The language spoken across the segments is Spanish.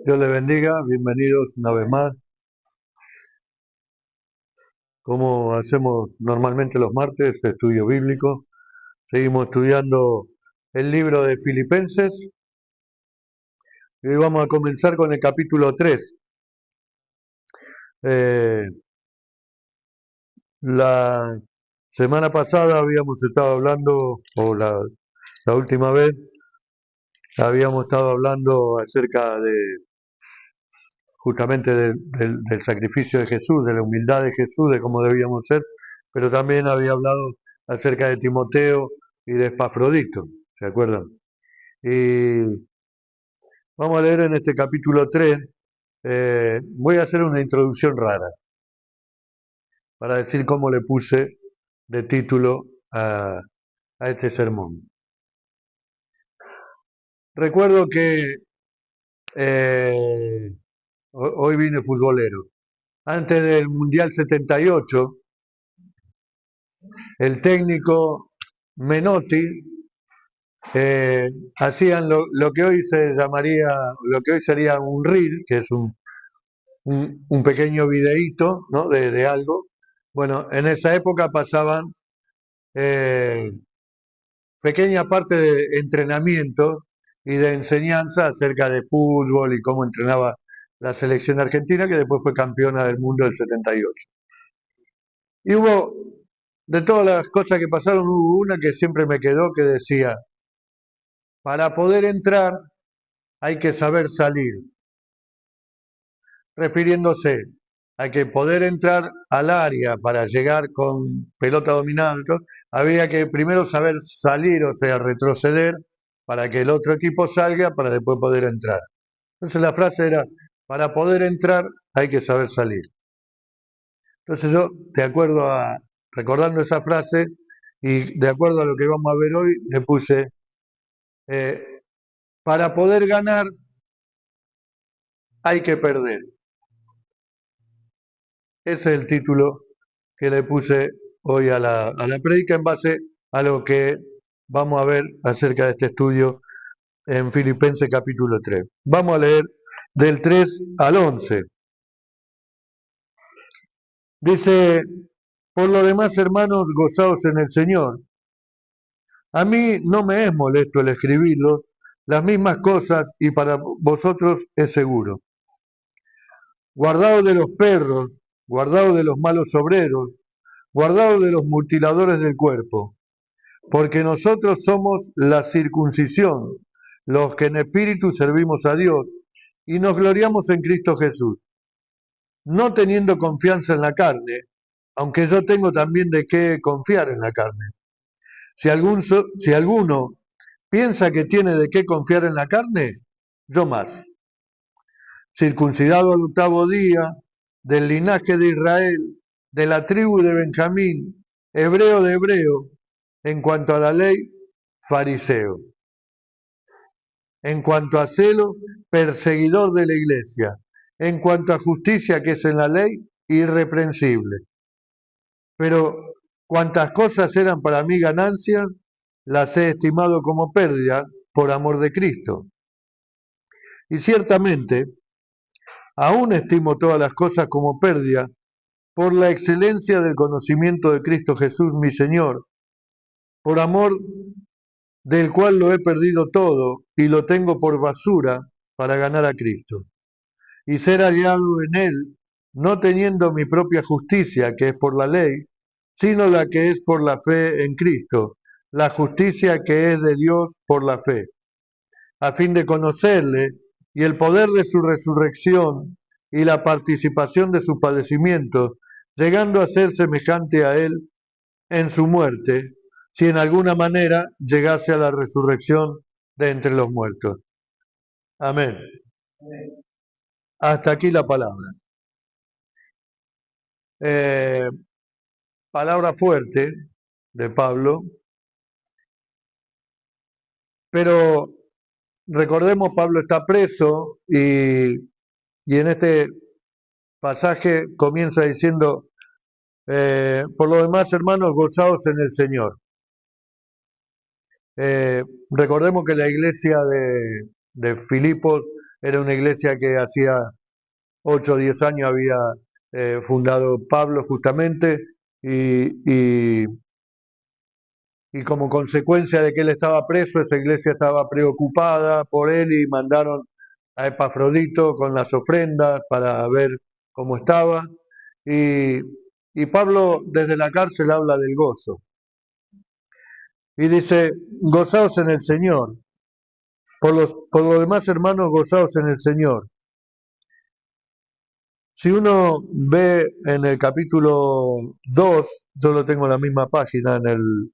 Dios les bendiga, bienvenidos una vez más. Como hacemos normalmente los martes, estudio bíblico. Seguimos estudiando el libro de Filipenses y hoy vamos a comenzar con el capítulo 3. Eh, la semana pasada habíamos estado hablando, la última vez, habíamos estado hablando acerca de justamente del sacrificio de Jesús, de la humildad de Jesús, de cómo debíamos ser, pero también había hablado acerca de Timoteo y de Epafrodito, ¿se acuerdan? Y vamos a leer en este capítulo 3. Voy a hacer una introducción rara para decir cómo le puse de título a este sermón. Recuerdo que eh, hoy vine futbolero. Antes del Mundial 78, el técnico Menotti hacían lo que hoy se llamaría, lo que hoy sería un reel, que es un pequeño videíto, ¿no? de algo. Bueno, en esa época pasaban eh, pequeña parte de entrenamiento y de enseñanza acerca de fútbol y cómo entrenaba la selección argentina, que después fue campeona del mundo del 78. Y hubo, de todas las cosas que pasaron, hubo una que siempre me quedó que decía, para poder entrar hay que saber salir, refiriéndose a que poder entrar al área para llegar con pelota dominante, había que primero saber salir, o sea, retroceder, para que el otro equipo salga, para después poder entrar. Entonces la frase era, para poder entrar hay que saber salir. Entonces yo, recordando esa frase, y de acuerdo a lo que vamos a ver hoy, le puse, eh, para poder ganar hay que perder. Ese es el título que le puse hoy a la prédica en base a lo que vamos a ver acerca de este estudio en Filipenses capítulo 3. Vamos a leer del 3 al 11. Dice, por lo demás, hermanos, gozaos en el Señor. A mí no me es molesto el escribirlo, las mismas cosas y para vosotros es seguro. Guardaos de los perros, guardaos de los malos obreros, guardaos de los mutiladores del cuerpo, porque nosotros somos la circuncisión, los que en espíritu servimos a Dios y nos gloriamos en Cristo Jesús, no teniendo confianza en la carne, aunque yo tengo también de qué confiar en la carne. Si alguno piensa que tiene de qué confiar en la carne, yo más. Circuncidado al octavo día, del linaje de Israel, de la tribu de Benjamín, hebreo de hebreo, en cuanto a la ley, fariseo. En cuanto a celo, perseguidor de la iglesia. En cuanto a justicia que es en la ley, irreprensible. Pero cuantas cosas eran para mí ganancias, las he estimado como pérdida por amor de Cristo. Y ciertamente, aún estimo todas las cosas como pérdida por la excelencia del conocimiento de Cristo Jesús, mi Señor, por amor del cual lo he perdido todo y lo tengo por basura para ganar a Cristo y ser hallado en él, no teniendo mi propia justicia, que es por la ley, sino la que es por la fe en Cristo, la justicia que es de Dios por la fe, a fin de conocerle y el poder de su resurrección y la participación de sus padecimientos, llegando a ser semejante a él en su muerte, si en alguna manera llegase a la resurrección de entre los muertos. Amén. Hasta aquí la palabra. Eh, Palabra fuerte de Pablo, pero recordemos, Pablo está preso y en este pasaje comienza diciendo, por lo demás, hermanos, gozaos en el Señor. Recordemos que la iglesia de Filipos era una iglesia que hacía 8 o 10 años había fundado Pablo justamente, y, y, y como consecuencia de que él estaba preso, esa iglesia estaba preocupada por él y mandaron a Epafrodito con las ofrendas para ver cómo estaba. Y, y Pablo desde la cárcel habla del gozo. Y dice, gozaos en el Señor. Por lo demás, hermanos, gozaos en el Señor. Si uno ve en el capítulo 2, yo lo tengo en la misma página, en el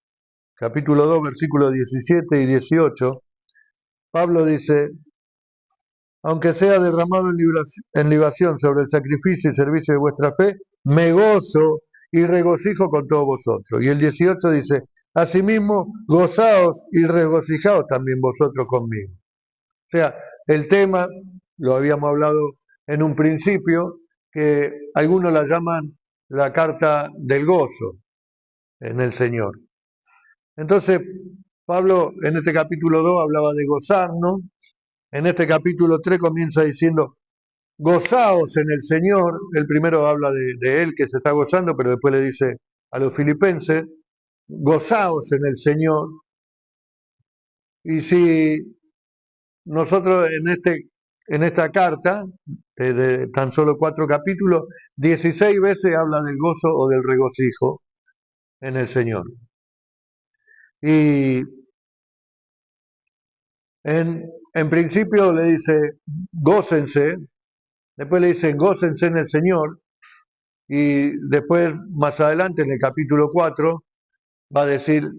capítulo 2, versículos 17 y 18, Pablo dice, aunque sea derramado en libación sobre el sacrificio y servicio de vuestra fe, me gozo y regocijo con todos vosotros. Y el 18 dice, asimismo, gozaos y regocijaos también vosotros conmigo. O sea, el tema, lo habíamos hablado en un principio, que algunos la llaman la carta del gozo en el Señor. Entonces, Pablo en este capítulo 2 hablaba de gozarnos, en este capítulo 3 comienza diciendo, gozaos en el Señor. El primero habla de él que se está gozando, pero después le dice a los filipenses, gozaos en el Señor. Y si nosotros en esta carta, de tan solo 4 capítulos, 16 veces habla del gozo o del regocijo en el Señor. Y en principio le dice, gócense, después le dice, gócense en el Señor, y después, más adelante, en el capítulo 4, va a decir,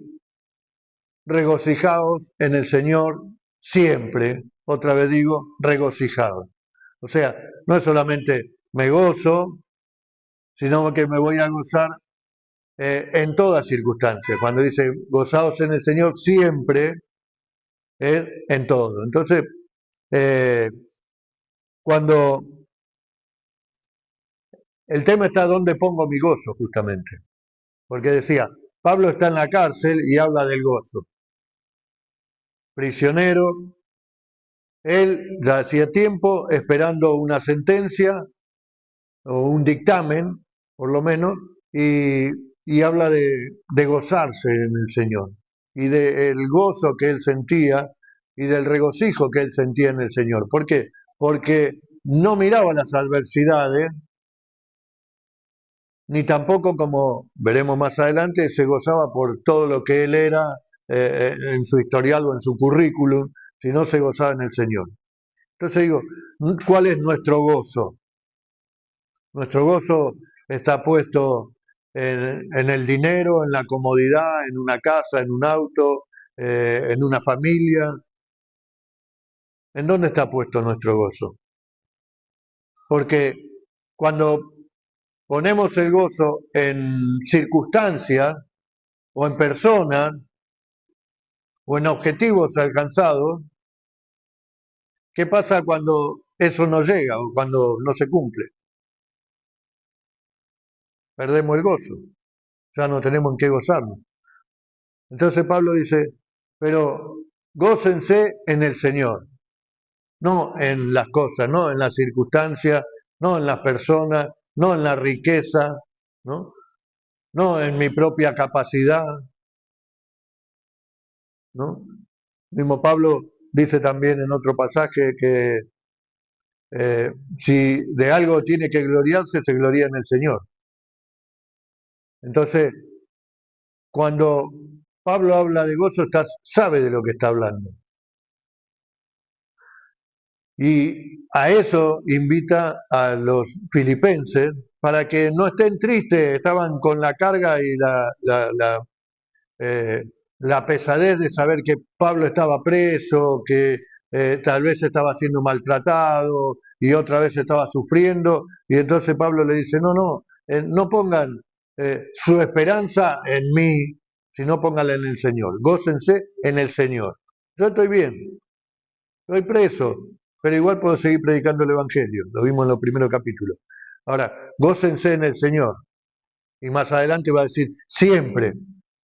regocijaos en el Señor siempre. Otra vez digo, regocijaos. O sea, no es solamente me gozo, sino que me voy a gozar en todas circunstancias. Cuando dice gozaos en el Señor siempre, es en todo. Entonces, eh, cuando el tema está dónde pongo mi gozo, justamente. Porque decía, Pablo está en la cárcel y habla del gozo. Prisionero, él ya hacía tiempo esperando una sentencia o un dictamen, por lo menos, y habla de gozarse en el Señor y del gozo que él sentía y del regocijo que él sentía en el Señor. ¿Por qué? Porque no miraba las adversidades, ni tampoco, como veremos más adelante, se gozaba por todo lo que él era en su historial o en su currículum, sino se gozaba en el Señor. Entonces digo, ¿cuál es nuestro gozo? Nuestro gozo está puesto en el dinero, en la comodidad, en una casa, en un auto, en una familia. ¿En dónde está puesto nuestro gozo? Porque cuando ponemos el gozo en circunstancias o en personas o en objetivos alcanzados, ¿qué pasa cuando eso no llega o cuando no se cumple? Perdemos el gozo, ya no tenemos en qué gozarnos. Entonces Pablo dice, pero gócense en el Señor, no en las cosas, no en las circunstancias, no en las personas, no en la riqueza, no, no en mi propia capacidad, ¿no? Mismo Pablo dice también en otro pasaje que si de algo tiene que gloriarse, se gloria en el Señor. Entonces, cuando Pablo habla de gozo, sabe de lo que está hablando. Y a eso invita a los filipenses para que no estén tristes, estaban con la carga y eh, la pesadez de saber que Pablo estaba preso, que tal vez estaba siendo maltratado y otra vez estaba sufriendo. Y entonces Pablo le dice, no, no pongan su esperanza en mí, sino pónganla en el Señor. Gócense en el Señor. Yo estoy bien, estoy preso, pero igual puedo seguir predicando el Evangelio. Lo vimos en los primeros capítulos. Ahora, gócense en el Señor. Y más adelante va a decir, siempre,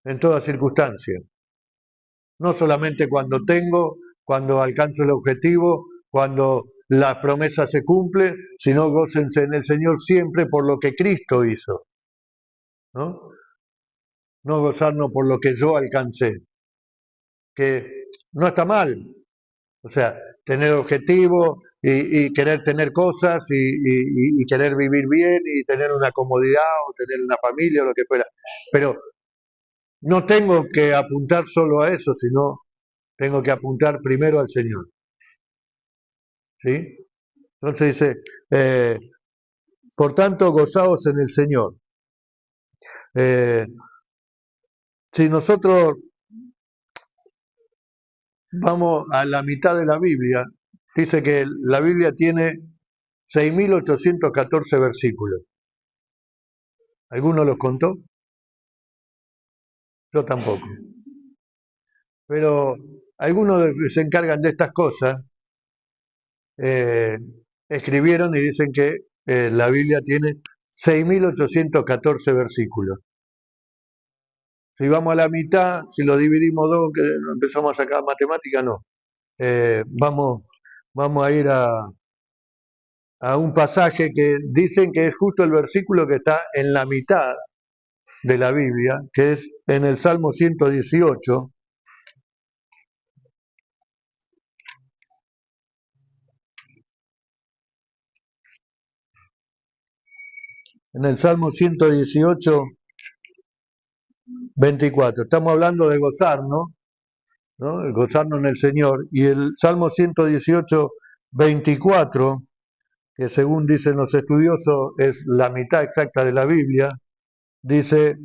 en todas circunstancias. No solamente cuando tengo, cuando alcanzo el objetivo, cuando la promesa se cumple, sino gócense en el Señor siempre por lo que Cristo hizo, ¿no? No gozarnos por lo que yo alcancé, que no está mal, o sea, tener objetivos y querer tener cosas y querer vivir bien y tener una comodidad o tener una familia o lo que fuera, pero no tengo que apuntar solo a eso, sino tengo que apuntar primero al Señor, ¿sí? Entonces dice, por tanto, gozaos en el Señor. Si nosotros vamos a la mitad de la Biblia, dice que la Biblia tiene 6.814 versículos. ¿Alguno los contó? Yo tampoco. Pero algunos que se encargan de estas cosas eh, escribieron y dicen que la Biblia tiene 6.814 versículos. Si vamos a la mitad, si lo dividimos dos, que empezamos a sacar matemática, no. Vamos a ir a un pasaje que dicen que es justo el versículo que está en la mitad de la Biblia, que es en el Salmo 118. En el Salmo 118, 24. Estamos hablando de gozarnos, ¿no? El gozarnos en el Señor. Y el Salmo 118, 24, que según dicen los estudiosos es la mitad exacta de la Biblia, dice,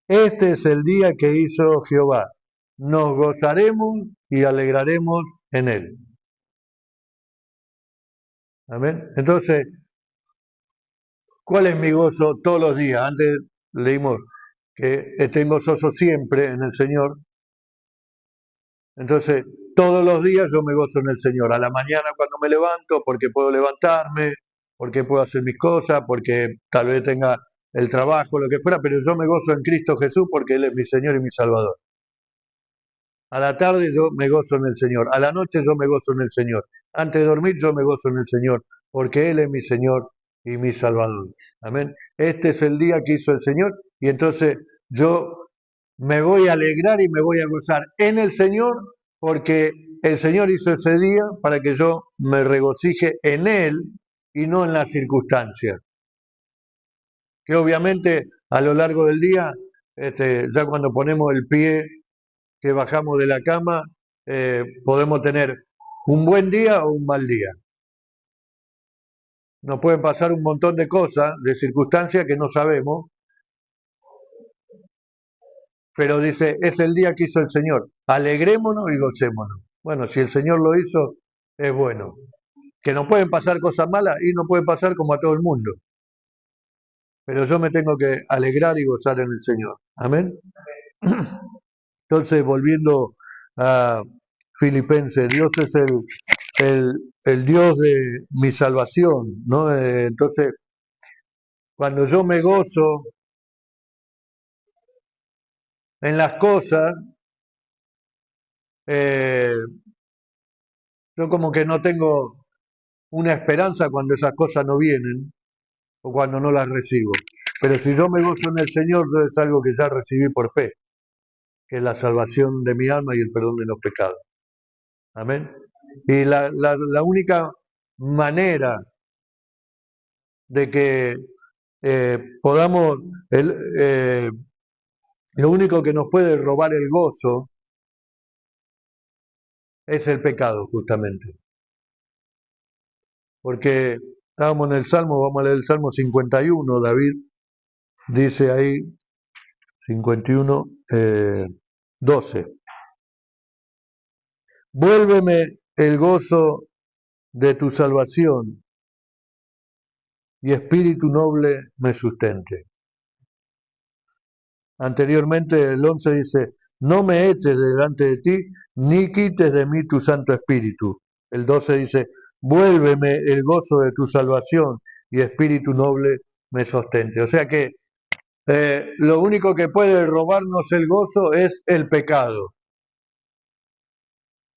este es el día que hizo Jehová, nos gozaremos y alegraremos en él. Amén. Entonces, ¿cuál es mi gozo todos los días? Antes leímos que estén gozosos siempre en el Señor. Entonces, todos los días yo me gozo en el Señor. A la mañana cuando me levanto, porque puedo levantarme, porque puedo hacer mis cosas, porque tal vez tenga el trabajo, lo que fuera, pero yo me gozo en Cristo Jesús porque Él es mi Señor y mi Salvador. A la tarde yo me gozo en el Señor. A la noche yo me gozo en el Señor. Antes de dormir yo me gozo en el Señor, porque Él es mi Señor y mi Salvador. Amén. Este es el día que hizo el Señor y entonces yo me voy a alegrar y me voy a gozar en el Señor porque el Señor hizo ese día para que yo me regocije en Él y no en las circunstancias. Que obviamente a lo largo del día, ya cuando ponemos el pie que bajamos de la cama, podemos tener un buen día o un mal día. Nos pueden pasar un montón de cosas, de circunstancias que no sabemos, pero dice, es el día que hizo el Señor. Alegrémonos y gocémonos. Bueno, si el Señor lo hizo, es bueno. Que no pueden pasar cosas malas y no puede pasar como a todo el mundo. Pero yo me tengo que alegrar y gozar en el Señor. Amén. Entonces, volviendo a Filipenses, Dios es el Dios de mi salvación, ¿no? Entonces, cuando yo me gozo en las cosas, eh, yo como que no tengo una esperanza cuando esas cosas no vienen o cuando no las recibo. Pero si yo me gozo en el Señor, es algo que ya recibí por fe, que es la salvación de mi alma y el perdón de los pecados. Amén. Y la única manera de que podamos, lo único que nos puede robar el gozo es el pecado, justamente. Porque estábamos en el Salmo, vamos a leer el Salmo 51, David dice ahí, 51, 12. Vuélveme el gozo de tu salvación y espíritu noble me sustente. Anteriormente el 11 dice, no me eches delante de ti, ni quites de mí tu Santo Espíritu. El 12 dice, vuélveme el gozo de tu salvación y espíritu noble me sostente. O sea que lo único que puede robarnos el gozo es el pecado.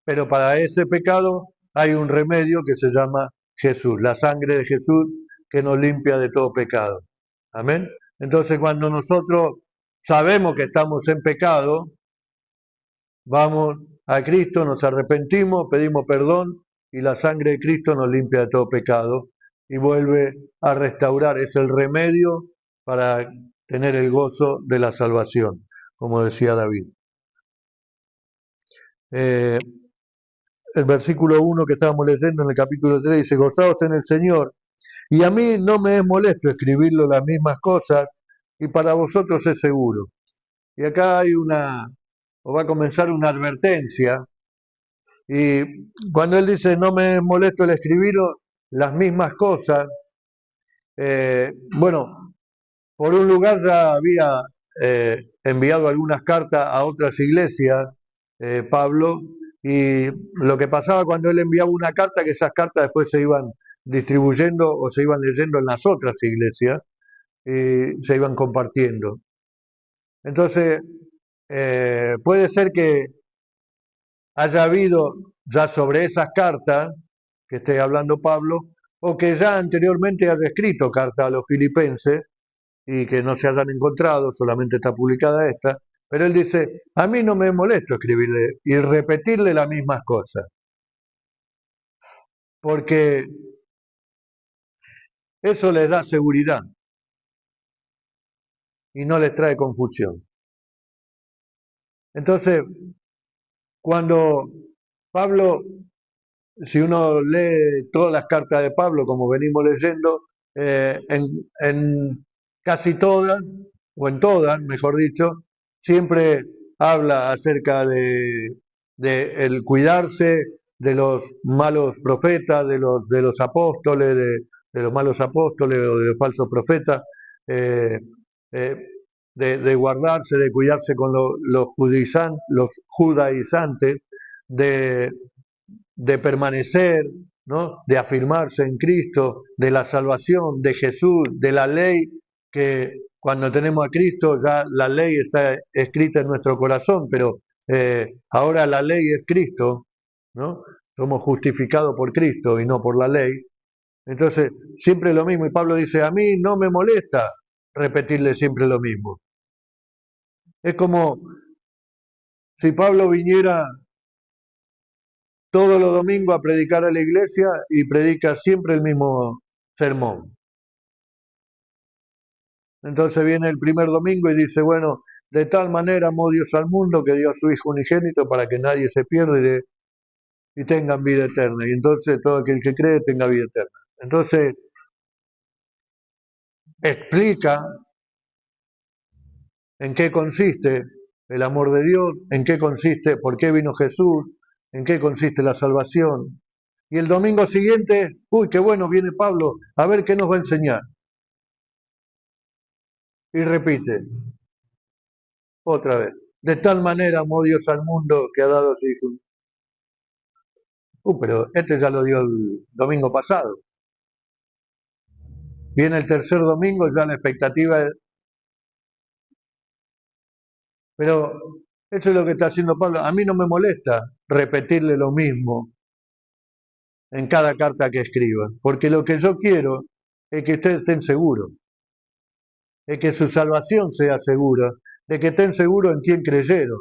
Pero para ese pecado hay un remedio que se llama Jesús, la sangre de Jesús que nos limpia de todo pecado. Amén. Entonces cuando nosotros sabemos que estamos en pecado, vamos a Cristo, nos arrepentimos, pedimos perdón y la sangre de Cristo nos limpia de todo pecado y vuelve a restaurar. Es el remedio para tener el gozo de la salvación, como decía David. El versículo 1 que estábamos leyendo en el capítulo 3 dice, gozaos en el Señor. Y a mí no me es molesto escribirlo las mismas cosas y para vosotros es seguro. Y acá hay o va a comenzar una advertencia. Y cuando él dice no me es molesto el escribirlo las mismas cosas, bueno, por un lugar ya había enviado algunas cartas a otras iglesias, Pablo, y lo que pasaba cuando él enviaba una carta, que esas cartas después se iban distribuyendo o se iban leyendo en las otras iglesias y se iban compartiendo. Entonces, puede ser que haya habido ya sobre esas cartas que esté hablando Pablo, o que ya anteriormente haya escrito carta a los filipenses y que no se hayan encontrado, solamente está publicada esta, pero él dice, a mí no me molesto escribirle y repetirle las mismas cosas, porque eso les da seguridad y no les trae confusión. Entonces, cuando Pablo, si uno lee todas las cartas de Pablo, como venimos leyendo, en casi todas, o en todas, mejor dicho, siempre habla acerca de el cuidarse de los malos profetas, de los apóstoles, de los malos apóstoles o de los falsos profetas, eh, eh, de guardarse, de cuidarse con los judaizantes, de, de permanecer, ¿no? De afirmarse en Cristo, de la salvación, de Jesús, de la ley, que cuando tenemos a Cristo ya la ley está escrita en nuestro corazón, pero ahora la ley es Cristo, ¿no? Somos justificados por Cristo y no por la ley. Entonces, siempre lo mismo. Y Pablo dice, a mí no me molesta repetirle siempre lo mismo. Es como si Pablo viniera todos los domingos a predicar a la iglesia y predica siempre el mismo sermón. Entonces viene el primer domingo y dice, bueno, de tal manera amó Dios al mundo que dio a su Hijo unigénito para que nadie se pierda y tengan vida eterna. Y entonces todo aquel que cree tenga vida eterna. Entonces explica en qué consiste el amor de Dios, en qué consiste, por qué vino Jesús, en qué consiste la salvación. Y el domingo siguiente, uy, qué bueno, viene Pablo, a ver qué nos va a enseñar. Y repite, otra vez. De tal manera amó Dios al mundo que ha dado a su Hijo. Pero este ya lo dio el domingo pasado. Viene el tercer domingo, ya la expectativa es... Pero eso es lo que está haciendo Pablo. A mí no me molesta repetirle lo mismo en cada carta que escriba, porque lo que yo quiero es que ustedes estén seguros, es que su salvación sea segura, de que estén seguros en quién creyeron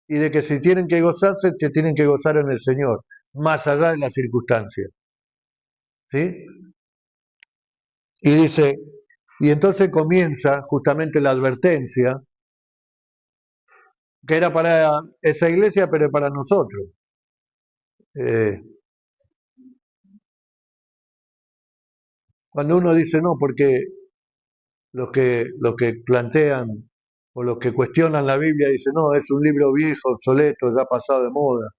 y de que si tienen que gozarse, se tienen que gozar en el Señor, más allá de las circunstancias. ¿Sí? Y dice, y entonces comienza justamente la advertencia, que era para esa iglesia, pero para nosotros. Eh, Cuando uno dice no, porque los que plantean o los que cuestionan la Biblia dicen, no, es un libro viejo, obsoleto, ya pasado de moda.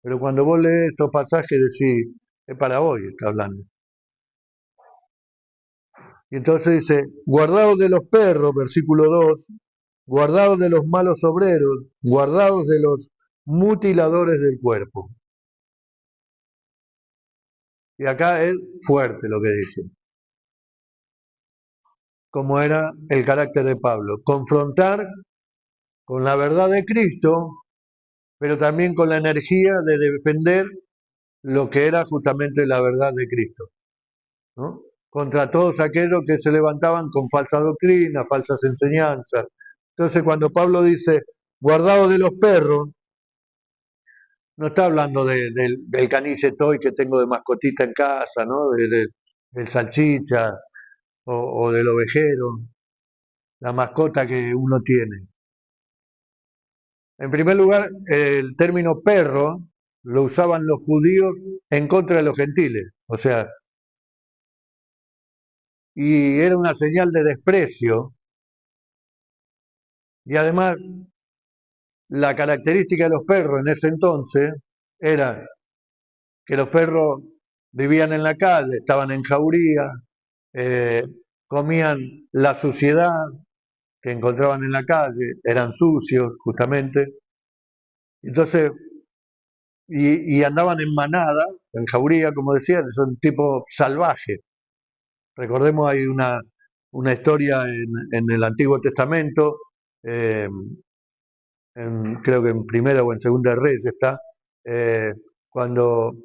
Pero cuando vos lees estos pasajes decís, es para hoy, está hablando. Y entonces dice, guardaos de los perros, versículo 2, guardaos de los malos obreros, guardaos de los mutiladores del cuerpo. Y acá es fuerte lo que dice, como era el carácter de Pablo, confrontar con la verdad de Cristo, pero también con la energía de defender lo que era justamente la verdad de Cristo, ¿no? Contra todos aquellos que se levantaban con falsa doctrina, falsas enseñanzas. Entonces, cuando Pablo dice, guardaos de los perros, no está hablando del caniche toy que tengo de mascotita en casa, ¿no? Del salchicha o del ovejero, la mascota que uno tiene. En primer lugar, el término perro lo usaban los judíos en contra de los gentiles, o sea, y era una señal de desprecio, y además la característica de los perros en ese entonces era que los perros vivían en la calle, estaban en jauría, eh, comían la suciedad que encontraban en la calle, eran sucios justamente, entonces, y andaban en manada, en jauría, como decían, son tipos salvajes. Recordemos, hay una historia en el Antiguo Testamento, eh, creo que en Primera o en Segunda de Reyes está, eh, cuando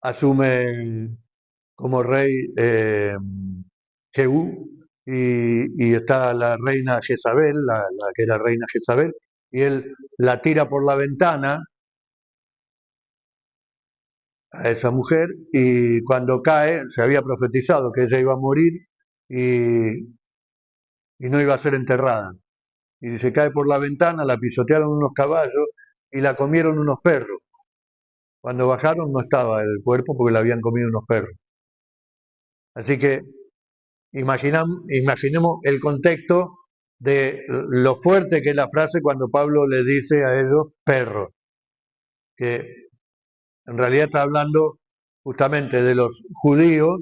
asume como rey Jehú y está la reina Jezabel, la que era reina Jezabel, y él la tira por la ventana a esa mujer y cuando cae se había profetizado que ella iba a morir y no iba a ser enterrada. Y se cae por la ventana, la pisotearon unos caballos y la comieron unos perros. Cuando bajaron no estaba el cuerpo porque la habían comido unos perros. Así que imaginemos el contexto de lo fuerte que es la frase cuando Pablo le dice a ellos perros, que en realidad está hablando justamente de los judíos,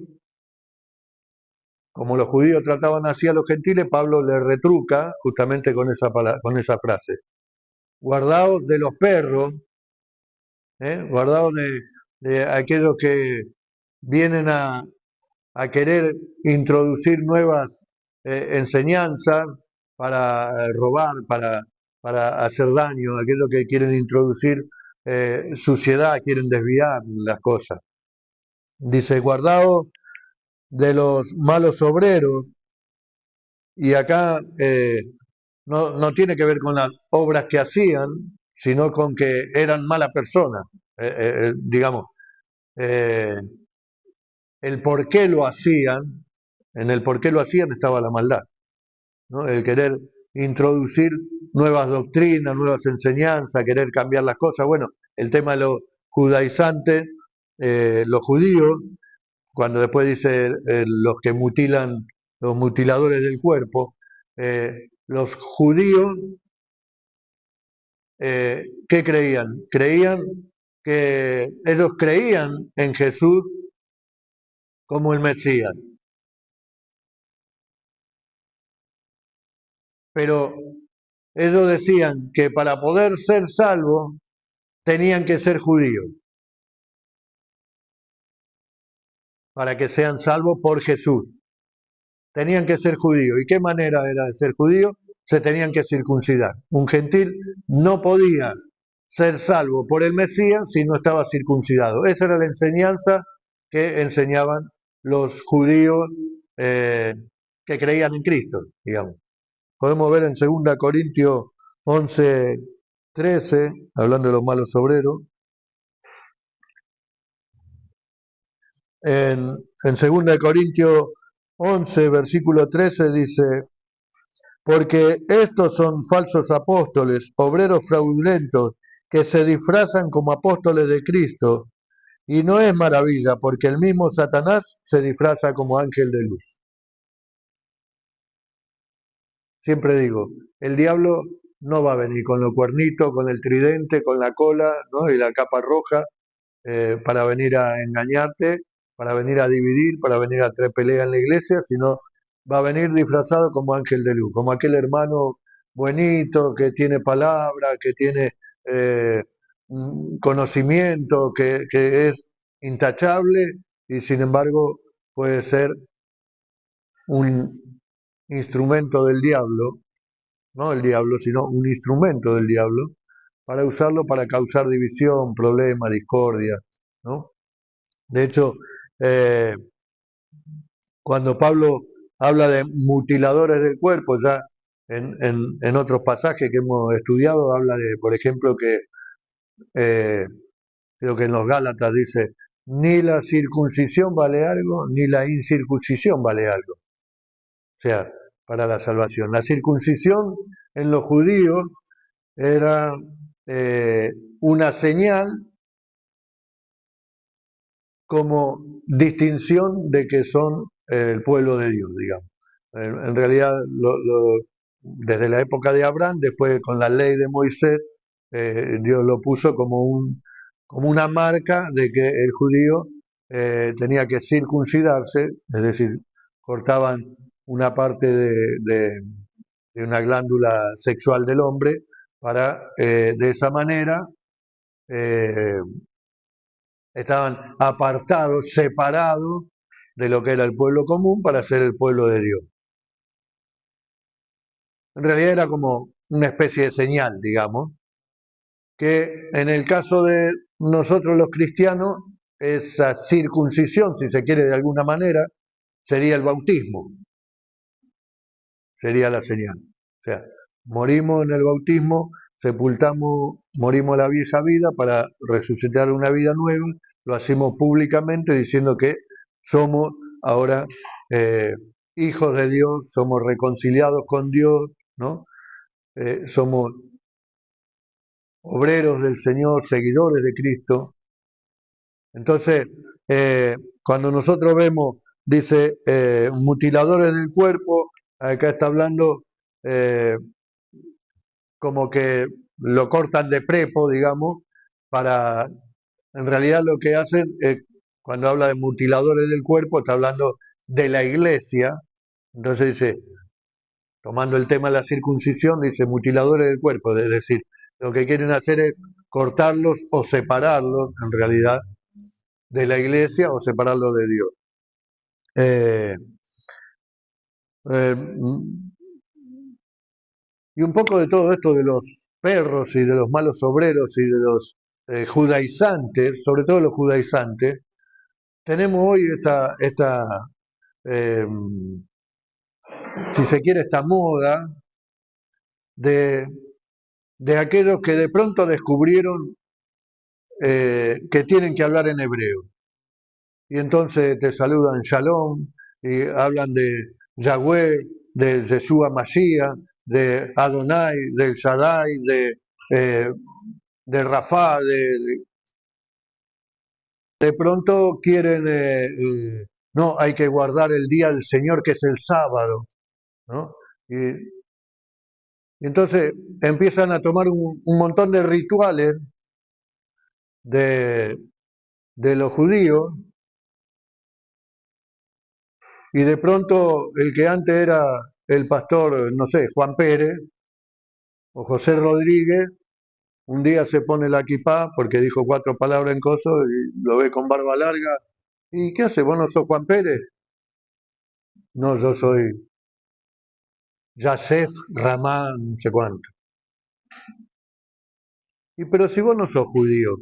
como los judíos trataban así a los gentiles, Pablo le retruca justamente con esa frase. Guardaos de los perros, guardaos de aquellos que vienen a querer introducir nuevas enseñanzas para robar, para hacer daño, aquellos que quieren introducir suciedad, quieren desviar las cosas. Dice, guardaos de los malos obreros, y acá no tiene que ver con las obras que hacían, sino con que eran malas personas, digamos. Eh, el por qué lo hacían, en el por qué lo hacían estaba la maldad, ¿no? El querer introducir nuevas doctrinas, nuevas enseñanzas, querer cambiar las cosas. Bueno, el tema de los judaizantes, los judíos, cuando después dice los que mutilan, los mutiladores del cuerpo, los judíos, ¿qué creían? Creían que ellos creían en Jesús como el Mesías, pero ellos decían que para poder ser salvos tenían que ser judíos, para que sean salvos por Jesús. Tenían que ser judíos. ¿Y qué manera era de ser judío? Se tenían que circuncidar. Un gentil no podía ser salvo por el Mesías si no estaba circuncidado. Esa era la enseñanza que enseñaban los judíos que creían en Cristo, digamos. Podemos ver en 2 Corintios 11:13, hablando de los malos obreros. En 2 Corintios 11, versículo 13 dice, porque estos son falsos apóstoles, obreros fraudulentos, que se disfrazan como apóstoles de Cristo, y no es maravilla, porque el mismo Satanás se disfraza como ángel de luz. Siempre digo, el diablo no va a venir con los cuernitos, con el tridente, con la cola, ¿no? Y la capa roja, para venir a engañarte, para venir a dividir, para venir a traer pelea en la iglesia, sino va a venir disfrazado como ángel de luz, como aquel hermano buenito que tiene palabra, que tiene eh, conocimiento, que es intachable y sin embargo puede ser un instrumento del diablo, no el diablo, sino un instrumento del diablo, para usarlo para causar división, problemas, discordia. ¿no? De hecho, eh, cuando Pablo habla de mutiladores del cuerpo, ya en otros pasajes que hemos estudiado, habla de, por ejemplo, que eh, creo que en los Gálatas dice, ni la circuncisión vale algo, ni la incircuncisión vale algo. O sea, para la salvación. La circuncisión en los judíos era eh, una señal como distinción de que son el pueblo de Dios, digamos. En realidad, desde la época de Abraham, después con la ley de Moisés, Dios lo puso como una marca de que el judío tenía que circuncidarse, es decir, cortaban una parte de una glándula sexual del hombre para de esa manera eh, estaban apartados, separados de lo que era el pueblo común para ser el pueblo de Dios. En realidad era como una especie de señal, digamos, que en el caso de nosotros los cristianos, esa circuncisión, si se quiere de alguna manera, sería el bautismo, sería la señal. O sea, morimos en el bautismo, sepultamos, morimos a la vieja vida para resucitar una vida nueva, lo hacemos públicamente diciendo que somos ahora eh, hijos de Dios, somos reconciliados con Dios, ¿no? Somos obreros del Señor, seguidores de Cristo. Entonces, cuando nosotros vemos, dice, mutiladores del cuerpo, acá está hablando eh, como que lo cortan de prepo, digamos, para, en realidad lo que hacen es, cuando habla de mutiladores del cuerpo, está hablando de la iglesia, entonces dice, tomando el tema de la circuncisión, dice mutiladores del cuerpo, es decir, lo que quieren hacer es cortarlos o separarlos, en realidad, de la iglesia o separarlos de Dios. Eh, eh, y un poco de todo esto de los perros y de los malos obreros y de los judaizantes, sobre todo los judaizantes, tenemos hoy eh, si se quiere, esta moda de, de aquellos que de pronto descubrieron que tienen que hablar en hebreo. Y entonces te saludan Shalom y hablan de Yahweh, de Yeshua Mashiach, de Adonai, del Shaddai, eh, de Rafá, de pronto quieren, no, hay que guardar el día del Señor que es el sábado, ¿no? Y entonces empiezan a tomar un montón de rituales de, de los judíos y de pronto el que antes era el pastor, no sé, Juan Pérez o José Rodríguez, un día se pone la kipá porque dijo 4 palabras en coso y lo ve con barba larga. ¿Y qué hace? ¿Vos no sos Juan Pérez? No, yo soy Yasef Ramán, no sé cuánto. Y pero si vos no sos judío.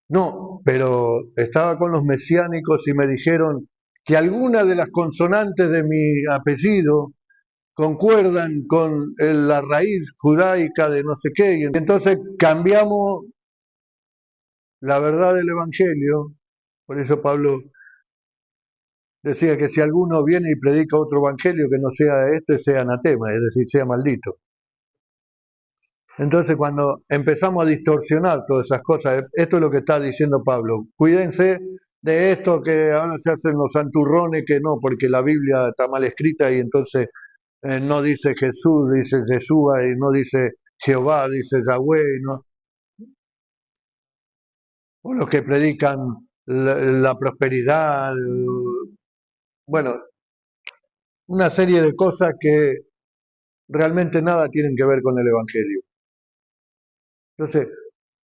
No, pero estaba con los mesiánicos y me dijeron que algunas de las consonantes de mi apellido concuerdan con la raíz judaica de no sé qué. Y entonces cambiamos la verdad del Evangelio. Por eso Pablo decía que si alguno viene y predica otro evangelio que no sea este, sea anatema, es decir, sea maldito. Entonces, cuando empezamos a distorsionar todas esas cosas, esto es lo que está diciendo Pablo. Cuídense de esto que ahora se hacen los santurrones, que no, porque la Biblia está mal escrita y entonces no dice Jesús, dice Yeshua, y no dice Jehová, dice Yahweh, ¿no? O los que predican la prosperidad, bueno, una serie de cosas que realmente nada tienen que ver con el Evangelio. Entonces,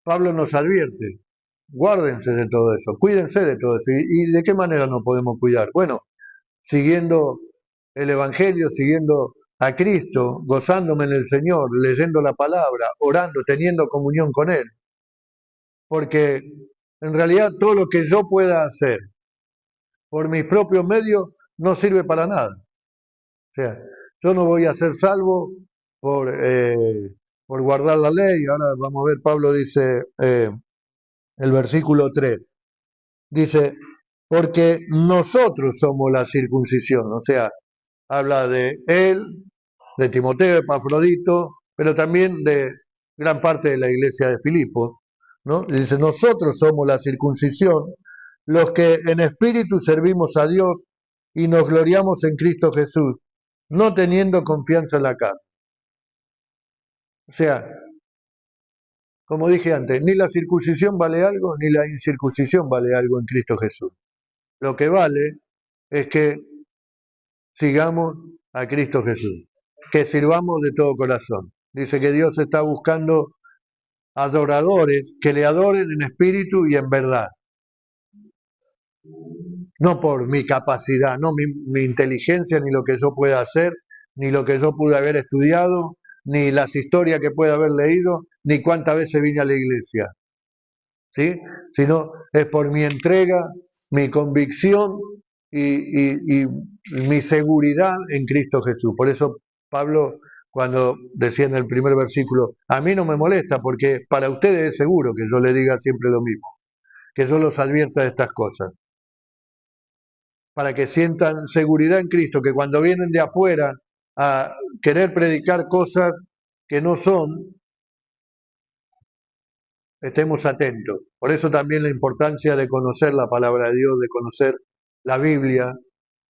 Pablo nos advierte, guárdense de todo eso, cuídense de todo eso. ¿Y de qué manera nos podemos cuidar? Bueno, siguiendo el Evangelio, siguiendo a Cristo, gozándome en el Señor, leyendo la palabra, orando, teniendo comunión con Él. Porque en realidad todo lo que yo pueda hacer por mis propios medios no sirve para nada. O sea, yo no voy a ser salvo por, por guardar la ley. Ahora vamos a ver, Pablo dice, el versículo 3, dice, porque nosotros somos la circuncisión, o sea, habla de él, de Timoteo, de Epafrodito, pero también de gran parte de la iglesia de Filipos, ¿no? Dice, nosotros somos la circuncisión, los que en espíritu servimos a Dios y nos gloriamos en Cristo Jesús, no teniendo confianza en la carne. O sea, como dije antes, ni la circuncisión vale algo, ni la incircuncisión vale algo en Cristo Jesús. Lo que vale es que sigamos a Cristo Jesús, que sirvamos de todo corazón. Dice que Dios está buscando adoradores que le adoren en espíritu y en verdad. No por mi capacidad, no mi inteligencia, ni lo que yo pueda hacer, ni lo que yo pude haber estudiado, ni las historias que pueda haber leído, ni cuántas veces vine a la iglesia. ¿Sí? Sino es por mi entrega, mi convicción y mi seguridad en Cristo Jesús. Por eso Pablo, cuando decía en el primer versículo, a mí no me molesta porque para ustedes es seguro que yo le diga siempre lo mismo, que yo los advierta de estas cosas, para que sientan seguridad en Cristo, que cuando vienen de afuera a querer predicar cosas que no son, estemos atentos. Por eso también la importancia de conocer la palabra de Dios, de conocer la Biblia,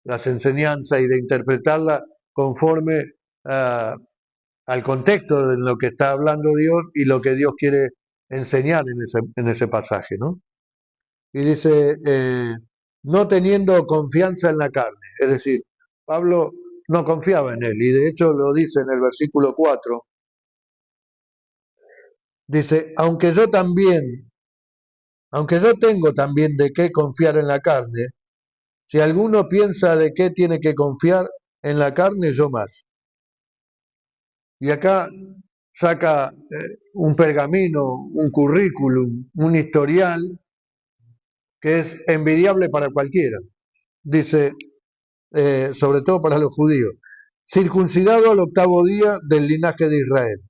las enseñanzas y de interpretarla conforme al contexto de lo que está hablando Dios y lo que Dios quiere enseñar en ese pasaje, ¿no? Y dice, no teniendo confianza en la carne, es decir, Pablo no confiaba en él, y de hecho lo dice en el versículo 4, dice, aunque yo tengo también de qué confiar en la carne, si alguno piensa de qué tiene que confiar en la carne, yo más. Y acá saca un pergamino, un currículum, un historial que es envidiable para cualquiera. Dice, sobre todo para los judíos, circuncidado al 8º día del linaje de Israel.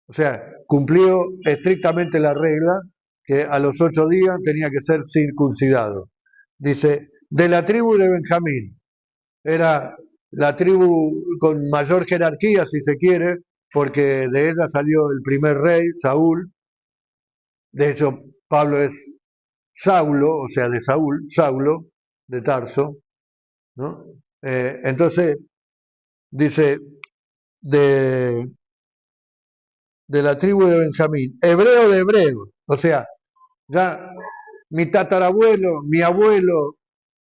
O sea, cumplió estrictamente la regla que a los 8 días tenía que ser circuncidado. Dice, de la tribu de Benjamín, era la tribu con mayor jerarquía, si se quiere, porque de ella salió el primer rey, Saúl. De hecho, Pablo es Saulo, o sea, de Saúl, Saulo, de Tarso, ¿no? Entonces, dice, de, de la tribu de Benjamín, hebreo de hebreos, o sea, ya mi tatarabuelo, mi abuelo,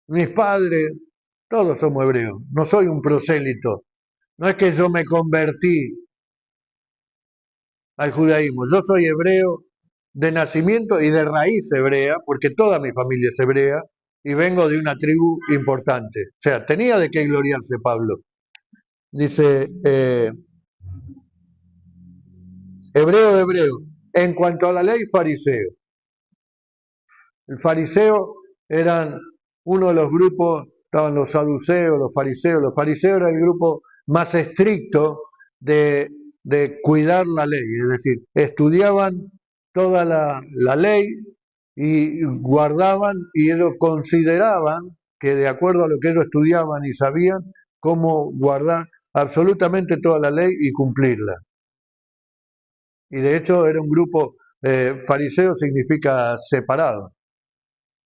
mis padres, todos somos hebreos, no soy un prosélito, no es que yo me convertí al judaísmo, yo soy hebreo de nacimiento y de raíz hebrea, porque toda mi familia es hebrea, y vengo de una tribu importante. O sea, tenía de qué gloriarse Pablo. Dice, hebreo de hebreo, en cuanto a la ley, fariseo. El fariseo eran uno de los grupos, estaban los saduceos, los fariseos. Los fariseos era el grupo más estricto de cuidar la ley, es decir, estudiaban toda la ley y guardaban y ellos consideraban que de acuerdo a lo que ellos estudiaban y sabían, cómo guardar absolutamente toda la ley y cumplirla. Y de hecho era un grupo, fariseo significa separado.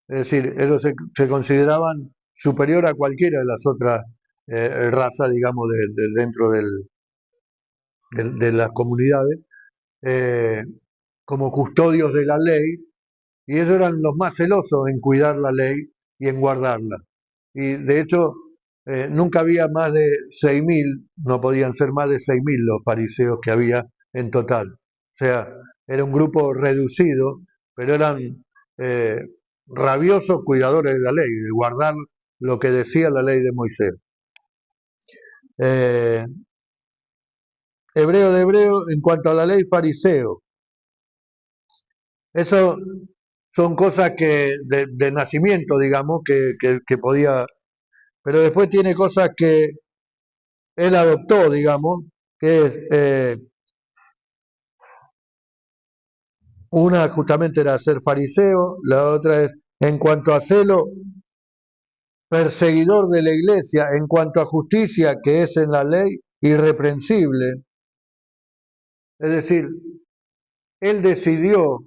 Es decir, ellos se consideraban superior a cualquiera de las otras razas, digamos, dentro de las comunidades, eh, como custodios de la ley, y ellos eran los más celosos en cuidar la ley y en guardarla. Y de hecho, nunca había más de 6.000, no podían ser más de 6.000 los fariseos que había en total. O sea, era un grupo reducido, pero eran eh, rabiosos cuidadores de la ley, de guardar lo que decía la ley de Moisés. Eh, hebreo de hebreo, en cuanto a la ley, fariseo. Eso son cosas que de nacimiento, digamos, que podía, pero después tiene cosas que él adoptó, digamos, que es, una justamente era ser fariseo, la otra es, en cuanto a celo, perseguidor de la iglesia, en cuanto a justicia, que es en la ley, irreprensible. Es decir, él decidió,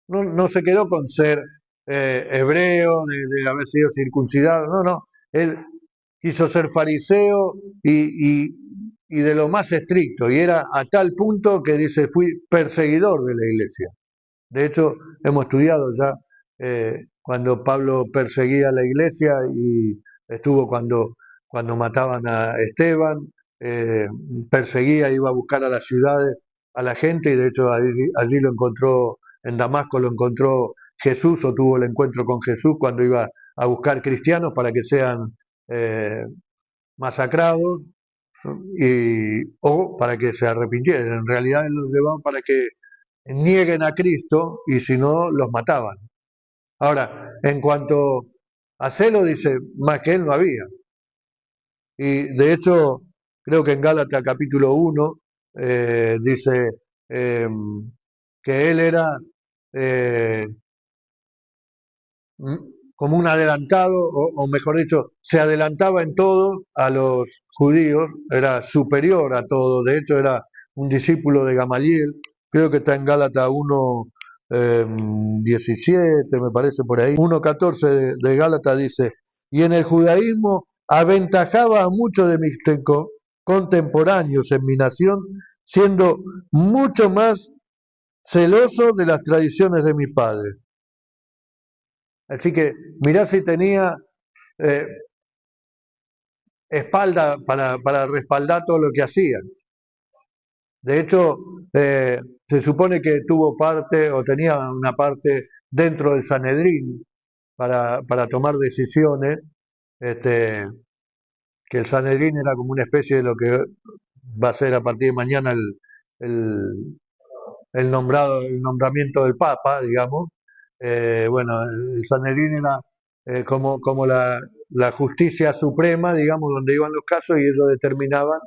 no se quedó con ser hebreo, de haber sido circuncidado, no, él quiso ser fariseo y de lo más estricto, y era a tal punto que dice, fui perseguidor de la iglesia. De hecho, hemos estudiado ya cuando Pablo perseguía a la iglesia y estuvo cuando mataban a Esteban, eh, perseguía, iba a buscar a las ciudades, a la gente, y de hecho allí lo encontró, en Damasco lo encontró Jesús, o tuvo el encuentro con Jesús cuando iba a buscar cristianos para que sean eh, masacrados, o para que se arrepintieran. En realidad él los llevaba para que nieguen a Cristo, y si no, los mataban. Ahora, en cuanto a celo, dice, más que él no había. Y de hecho, creo que en Gálatas capítulo 1 dice eh, que él era eh, como un adelantado, o mejor dicho, se adelantaba en todo a los judíos, era superior a todo, de hecho era un discípulo de Gamaliel, creo que está en Gálatas 1, 17, me parece por ahí, 1:14 de Gálatas dice, y en el judaísmo aventajaba a muchos de mis contemporáneos en mi nación, siendo mucho más celoso de las tradiciones de mis padres. Así que mirá si tenía eh, espalda para respaldar todo lo que hacía. De hecho, se supone que tuvo parte o tenía una parte dentro del Sanedrín para tomar decisiones, este, que el Sanedrín era como una especie de lo que va a ser a partir de mañana el, el nombramiento del Papa, digamos. Bueno, el Sanedrín era como la justicia suprema, digamos, donde iban los casos y ellos determinaban,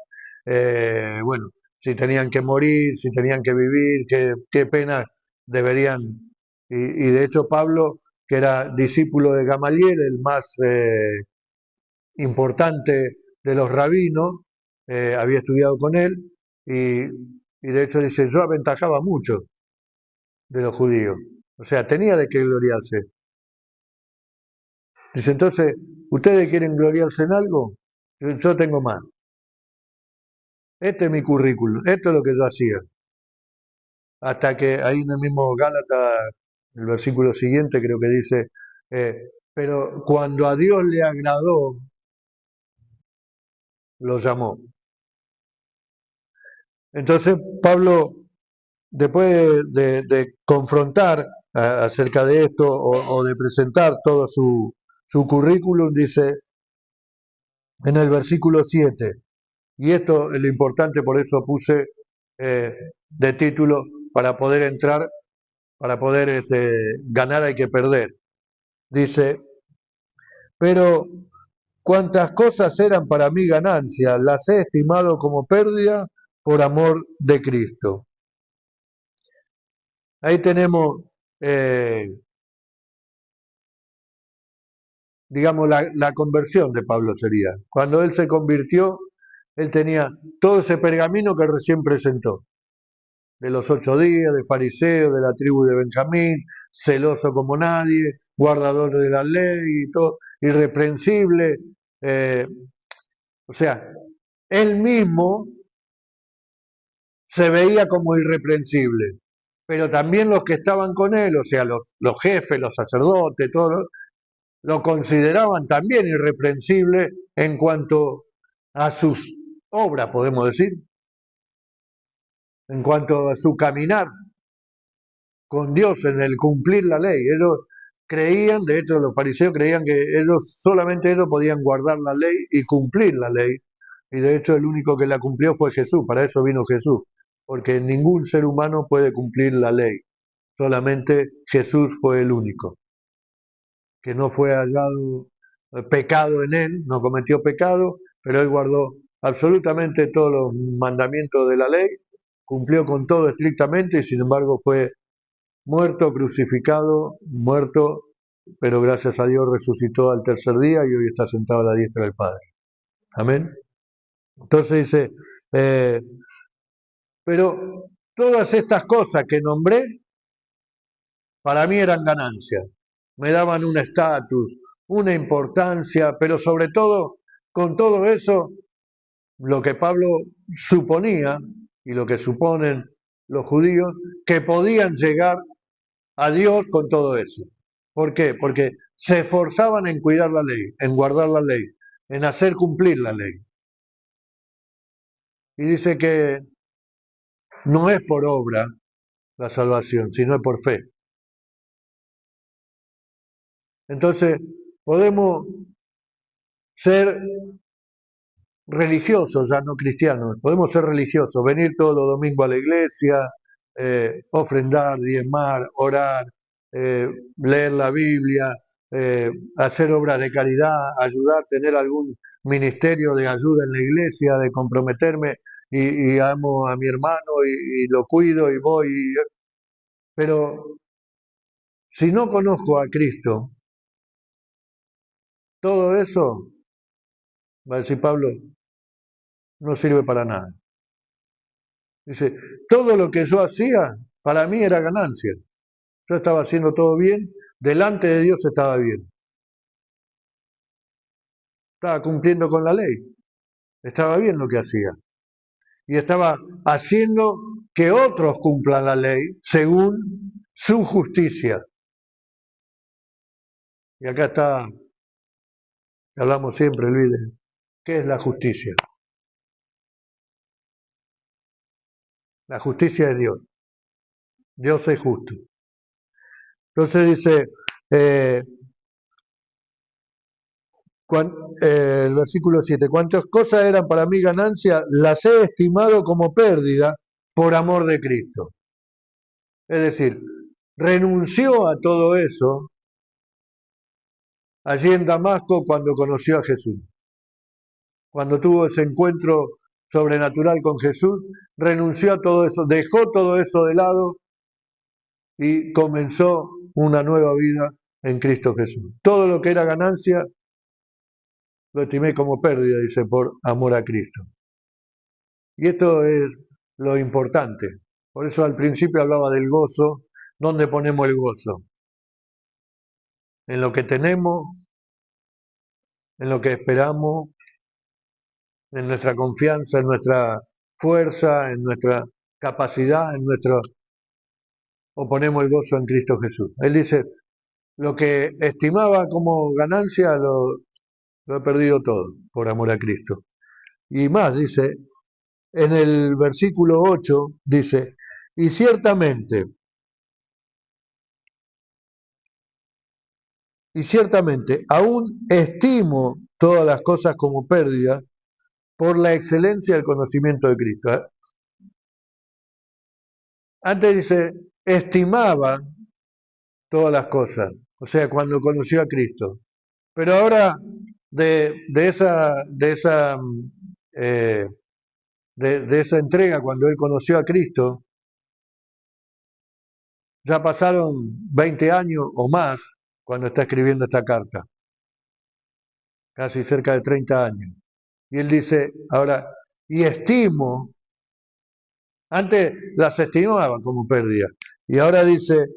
bueno, si tenían que morir, si tenían que vivir, qué penas deberían. Y de hecho Pablo, que era discípulo de Gamaliel, el más importante de los rabinos, había estudiado con él y de hecho dice, yo aventajaba mucho de los judíos. O sea, tenía de qué gloriarse. Dice, entonces, ¿ustedes quieren gloriarse en algo? Yo tengo más. Este es mi currículum, esto es lo que yo hacía. Hasta que ahí en el mismo Gálatas, el versículo siguiente creo que dice, pero cuando a Dios le agradó, lo llamó. Entonces Pablo, después de confrontar acerca de esto o de presentar todo su currículum, dice en el versículo 7, y esto es lo importante, por eso puse de título, para poder entrar, para poder ganar hay que perder. Dice, pero cuantas cosas eran para mí ganancia, las he estimado como pérdida por amor de Cristo. Ahí tenemos, eh, digamos, la conversión de Pablo sería. Cuando él se convirtió, él tenía todo ese pergamino que recién presentó, de los 8 días, de fariseo, de la tribu de Benjamín, celoso como nadie, guardador de la ley y todo, irreprensible. eh, o sea, él mismo se veía como irreprensible, pero también los que estaban con él, o sea, los jefes, los sacerdotes, todos, lo consideraban también irreprensible en cuanto a sus obras, podemos decir, en cuanto a su caminar con Dios en el cumplir la ley. Ellos creían, de hecho los fariseos creían que solamente ellos podían guardar la ley y cumplir la ley. Y de hecho el único que la cumplió fue Jesús, para eso vino Jesús, porque ningún ser humano puede cumplir la ley. solamente Jesús fue el único, que no fue hallado pecado en él, no cometió pecado, pero él guardó absolutamente todos los mandamientos de la ley, cumplió con todo estrictamente y sin embargo fue muerto, crucificado, muerto, pero gracias a Dios resucitó al tercer día y hoy está sentado a la diestra del Padre. Amén. Entonces dice, eh, pero todas estas cosas que nombré, para mí eran ganancias. Me daban un estatus, una importancia, pero sobre todo, con todo eso, lo que Pablo suponía y lo que suponen los judíos, que podían llegar a Dios con todo eso. ¿Por qué? Porque se esforzaban en cuidar la ley, en guardar la ley, en hacer cumplir la ley. Y dice que no es por obra la salvación, sino es por fe. Entonces, podemos ser religiosos, ya no cristianos, podemos ser religiosos, venir todos los domingos a la iglesia, ofrendar, diezmar, orar, leer la Biblia, hacer obras de caridad, ayudar, tener algún ministerio de ayuda en la iglesia, de comprometerme y amo a mi hermano y lo cuido y voy. Pero si no conozco a Cristo, todo eso, va a decir Pablo, no sirve para nada. Dice, todo lo que yo hacía para mí era ganancia. Yo estaba haciendo todo bien, delante de Dios estaba bien. Estaba cumpliendo con la ley, estaba bien lo que hacía. Y estaba haciendo que otros cumplan la ley según su justicia. Y acá está, hablamos siempre, Luis, ¿qué es la justicia? La justicia de Dios. Dios es justo. Entonces dice, eh, el versículo 7, cuantas cosas eran para mí ganancia, las he estimado como pérdida por amor de Cristo. Es decir, renunció a todo eso allí en Damasco cuando conoció a Jesús. Cuando tuvo ese encuentro sobrenatural con Jesús, renunció a todo eso, dejó todo eso de lado y comenzó una nueva vida en Cristo Jesús. Todo lo que era ganancia lo estimé como pérdida, dice, por amor a Cristo. Y esto es lo importante. Por eso al principio hablaba del gozo. ¿Dónde ponemos el gozo? En lo que tenemos, en lo que esperamos, en nuestra confianza, en nuestra fuerza, en nuestra capacidad, en nuestro... o ponemos el gozo en Cristo Jesús. Él dice, lo que estimaba como ganancia lo he perdido todo por amor a Cristo. Y más, dice, en el versículo 8, dice, y ciertamente, aún estimo todas las cosas como pérdida por la excelencia del conocimiento de Cristo. Antes dice, estimaba todas las cosas, o sea, cuando conoció a Cristo. Pero ahora eh, de esa entrega, cuando él conoció a Cristo, ya pasaron 20 años o más cuando está escribiendo esta carta, casi cerca de 30 años. Y él dice, ahora, y estimo, antes las estimaba como pérdida, y ahora dice,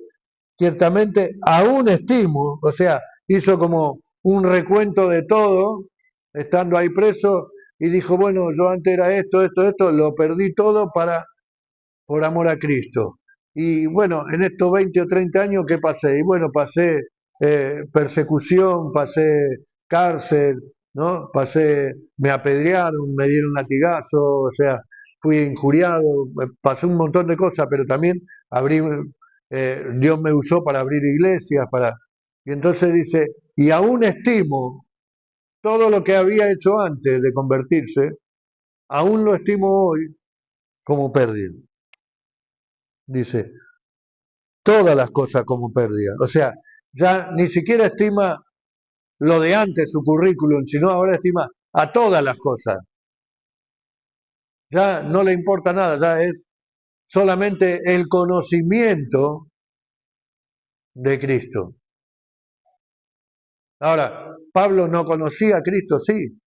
ciertamente aún estimo, o sea, hizo como un recuento de todo, estando ahí preso, y dijo, bueno, yo antes era esto, lo perdí todo por amor a Cristo. Y bueno, en estos 20 o 30 años, ¿qué pasé? Y bueno, pasé persecución, pasé cárcel, ¿no? Pasé, me apedrearon, me dieron un latigazo, o sea, fui injuriado, pasé un montón de cosas, pero también abrí, Dios me usó para abrir iglesias, y entonces dice, y aún estimo todo lo que había hecho antes de convertirse, aún lo estimo hoy como pérdida. Dice, todas las cosas como pérdida. O sea, ya ni siquiera estima lo de antes, su currículum, sino ahora estima a todas las cosas. Ya no le importa nada, ya es solamente el conocimiento de Cristo. Ahora, Pablo no conocía a Cristo, sí,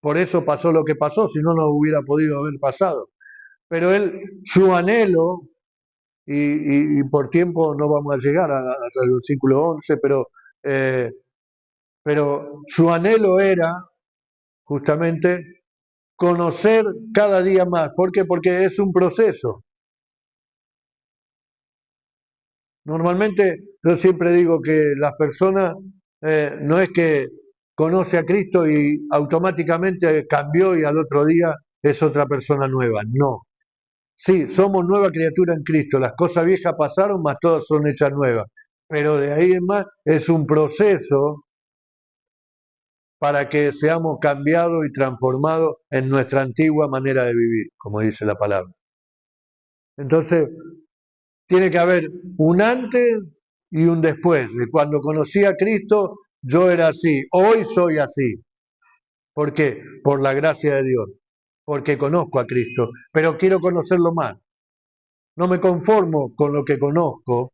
por eso pasó lo que pasó, si no, no hubiera podido haber pasado. Pero él, su anhelo, y por tiempo no vamos a llegar hasta el versículo 11, eh, pero su anhelo era justamente conocer cada día más. ¿Por qué? Porque es un proceso. Normalmente yo siempre digo que las personas no es que conoce a Cristo y automáticamente cambió y al otro día es otra persona nueva. No. Sí, somos nueva criatura en Cristo. Las cosas viejas pasaron, mas todas son hechas nuevas. Pero de ahí en más es un proceso para que seamos cambiados y transformados en nuestra antigua manera de vivir, como dice la palabra. Entonces, tiene que haber un antes y un después. De cuando conocí a Cristo, yo era así. Hoy soy así. ¿Por qué? Por la gracia de Dios. Porque conozco a Cristo, pero quiero conocerlo más. No me conformo con lo que conozco.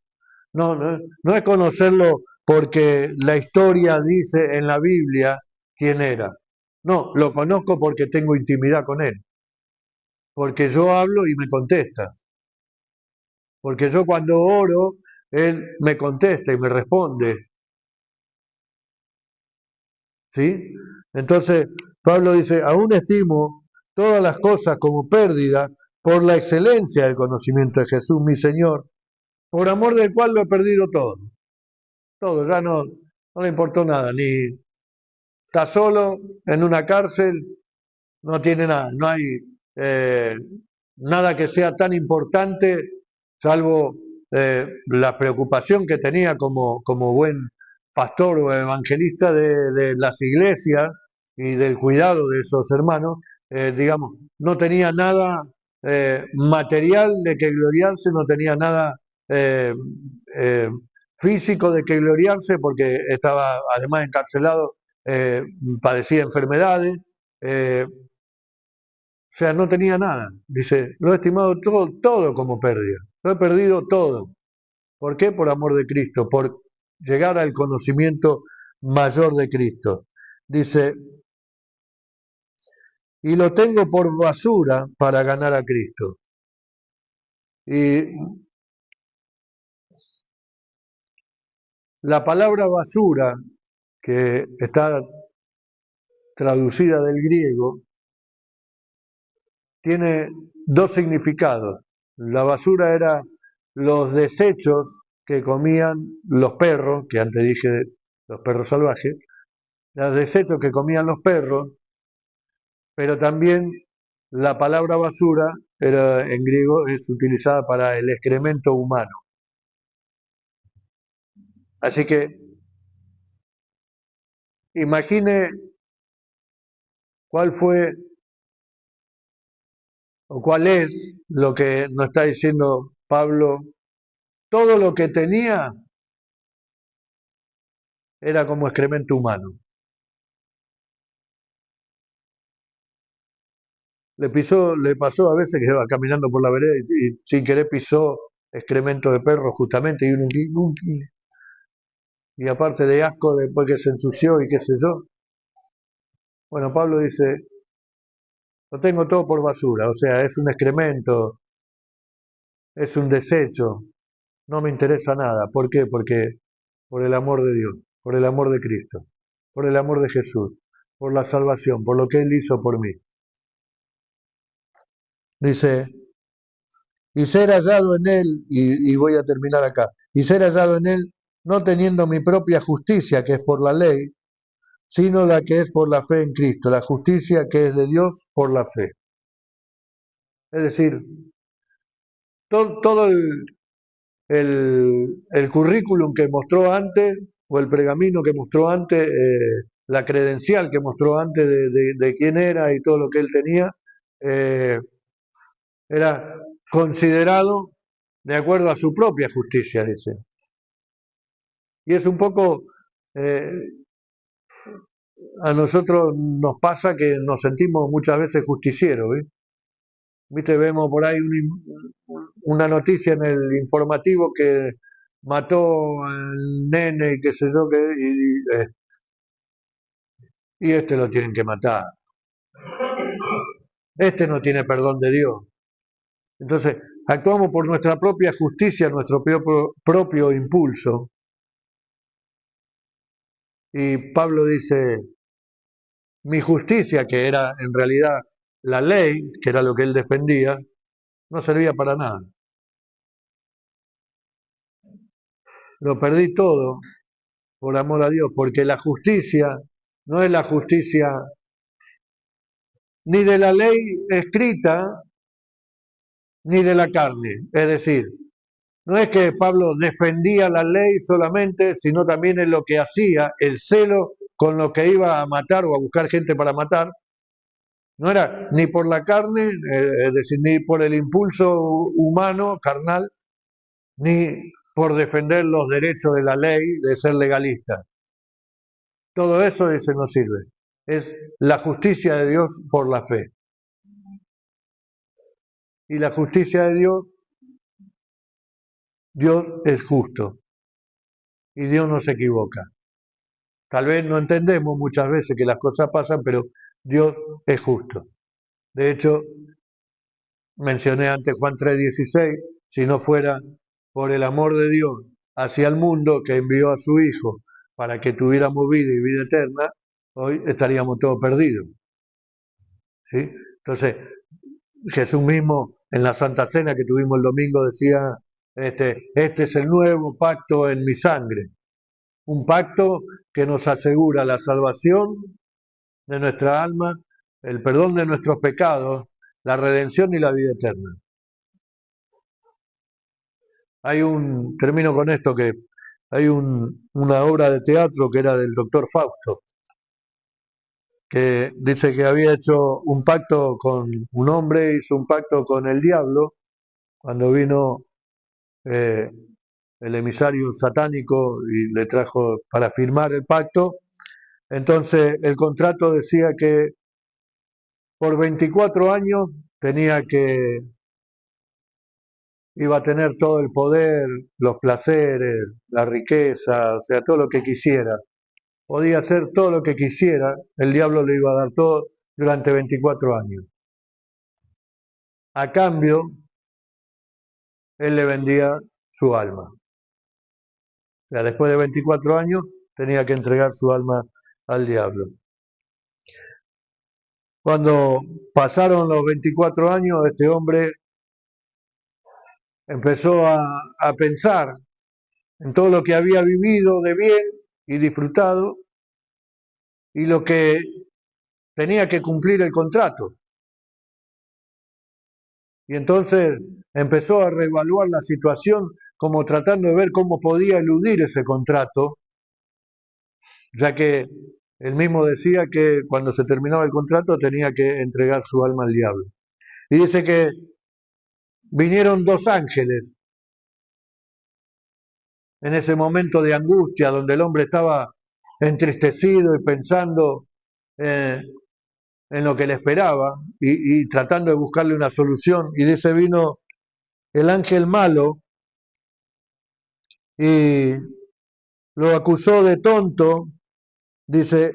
No es conocerlo porque la historia dice en la Biblia quién era. No, lo conozco porque tengo intimidad con él. Porque yo hablo y me contesta. Porque yo cuando oro, él me contesta y me responde. ¿Sí? Entonces, Pablo dice, aún estimo todas las cosas como pérdida por la excelencia del conocimiento de Jesús, mi Señor, por amor del cual lo he perdido todo. Todo, ya no le importó nada, ni está solo en una cárcel, no tiene nada, no hay nada que sea tan importante, salvo la preocupación que tenía como buen pastor o evangelista de las iglesias y del cuidado de esos hermanos, digamos, no tenía nada material de que gloriarse, no tenía nada eh, eh, físico de que gloriarse, porque estaba además encarcelado, padecía enfermedades, o sea, no tenía nada. Dice, lo he estimado todo como pérdida. Lo he perdido todo. ¿Por qué? Por amor de Cristo, por llegar al conocimiento mayor de Cristo. Dice, y lo tengo por basura para ganar a Cristo. Y la palabra basura, que está traducida del griego, tiene dos significados. La basura era los desechos que comían los perros, que antes dije los perros salvajes, los desechos que comían los perros, pero también la palabra basura era, en griego es utilizada para el excremento humano. Así que imagine cuál fue o cuál es lo que nos está diciendo Pablo. Todo lo que tenía era como excremento humano. Le pasó a veces que iba caminando por la vereda y sin querer pisó excremento de perro justamente y aparte de asco después que se ensució y qué sé yo. Bueno, Pablo dice, lo tengo todo por basura, o sea, es un excremento, es un desecho, no me interesa nada. ¿Por qué? Porque por el amor de Dios, por el amor de Cristo, por el amor de Jesús, por la salvación, por lo que Él hizo por mí. Dice, y ser hallado en Él, y voy a terminar acá, y ser hallado en Él no teniendo mi propia justicia, que es por la ley, sino la que es por la fe en Cristo, la justicia que es de Dios por la fe. Es decir, todo el currículum que mostró antes, o el pergamino que mostró antes, la credencial que mostró antes de quién era y todo lo que él tenía, era considerado de acuerdo a su propia justicia, dice. Y es un poco, eh, a nosotros nos pasa que nos sentimos muchas veces justicieros, ¿eh? Viste, vemos por ahí una noticia en el informativo que mató al nene y qué sé yo, y este lo tienen que matar. Este no tiene perdón de Dios. Entonces, actuamos por nuestra propia justicia, nuestro propio impulso. Y Pablo dice, mi justicia, que era en realidad la ley, que era lo que él defendía, no servía para nada. Lo perdí todo por amor a Dios, porque la justicia no es la justicia ni de la ley escrita ni de la carne. Es decir, no es que Pablo defendía la ley solamente, sino también en lo que hacía, el celo con lo que iba a matar o a buscar gente para matar. No era ni por la carne, es decir, ni por el impulso humano, carnal, ni por defender los derechos de la ley, de ser legalista. Todo eso dice no sirve. Es la justicia de Dios por la fe. Y la justicia de Dios, Dios es justo y Dios no se equivoca. Tal vez no entendemos muchas veces que las cosas pasan, pero Dios es justo. De hecho, mencioné antes Juan 3:16, si no fuera por el amor de Dios hacia el mundo que envió a su Hijo para que tuviéramos vida y vida eterna, hoy estaríamos todos perdidos. ¿Sí? Entonces, Jesús mismo en la Santa Cena que tuvimos el domingo decía, este es el nuevo pacto en mi sangre, un pacto que nos asegura la salvación de nuestra alma, el perdón de nuestros pecados, la redención y la vida eterna. Termino con esto, que hay una obra de teatro que era del doctor Fausto, que dice que había hecho un pacto con un hombre, hizo un pacto con el diablo, cuando vino eh, el emisario satánico y le trajo para firmar el pacto. Entonces el contrato decía que por 24 años iba a tener todo el poder, los placeres, la riqueza, o sea, todo lo que quisiera. Podía hacer todo lo que quisiera, el diablo le iba a dar todo durante 24 años. A cambio, él le vendía su alma. O sea, después de 24 años tenía que entregar su alma al diablo. Cuando pasaron los 24 años, este hombre empezó a pensar en todo lo que había vivido de bien y disfrutado y lo que tenía que cumplir el contrato. Y entonces empezó a reevaluar la situación como tratando de ver cómo podía eludir ese contrato, ya que él mismo decía que cuando se terminaba el contrato tenía que entregar su alma al diablo. Y dice que vinieron dos ángeles en ese momento de angustia donde el hombre estaba entristecido y pensando en lo que le esperaba y tratando de buscarle una solución. Y dice, vino el ángel malo y lo acusó de tonto, dice,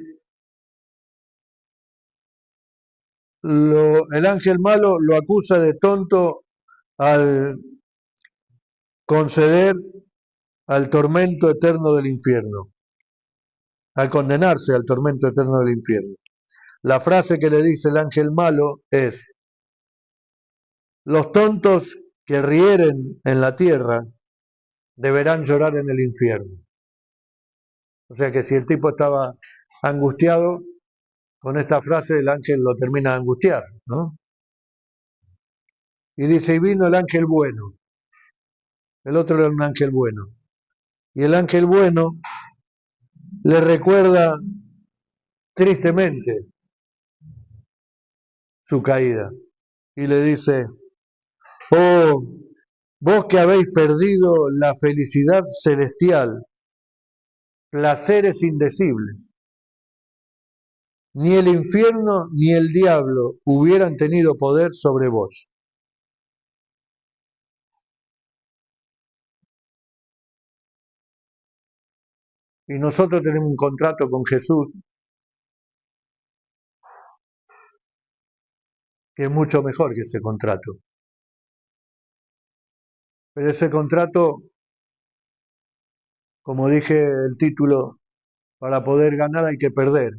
el ángel malo lo acusa de tonto al conceder al tormento eterno del infierno, al condenarse al tormento eterno del infierno. La frase que le dice el ángel malo es, los tontos que rieren en la tierra deberán llorar en el infierno. O sea que si el tipo estaba angustiado, con esta frase el ángel lo termina de angustiar, ¿no? Y dice, y vino el ángel bueno. El otro era un ángel bueno. Y el ángel bueno le recuerda tristemente su caída. Y le dice, oh, Vos que habéis perdido la felicidad celestial, placeres indecibles, ni el infierno ni el diablo hubieran tenido poder sobre vos. Y nosotros tenemos un contrato con Jesús que es mucho mejor que ese contrato. Pero ese contrato, como dije el título, para poder ganar hay que perder.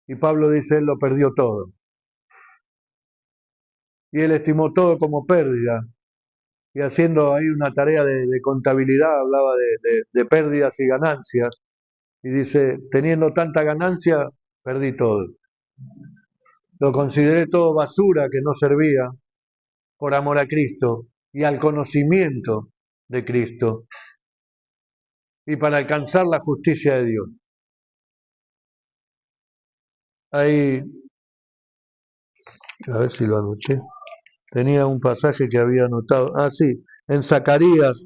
Y Pablo dice, él lo perdió todo. Y él estimó todo como pérdida. Y haciendo ahí una tarea de contabilidad, hablaba de pérdidas y ganancias. Y dice, teniendo tanta ganancia, perdí todo. Lo consideré todo basura que no servía por amor a Cristo y al conocimiento de Cristo y para alcanzar la justicia de Dios. Ahí, a ver si lo anoté. Tenía un pasaje que había anotado. Ah, sí, en Zacarías,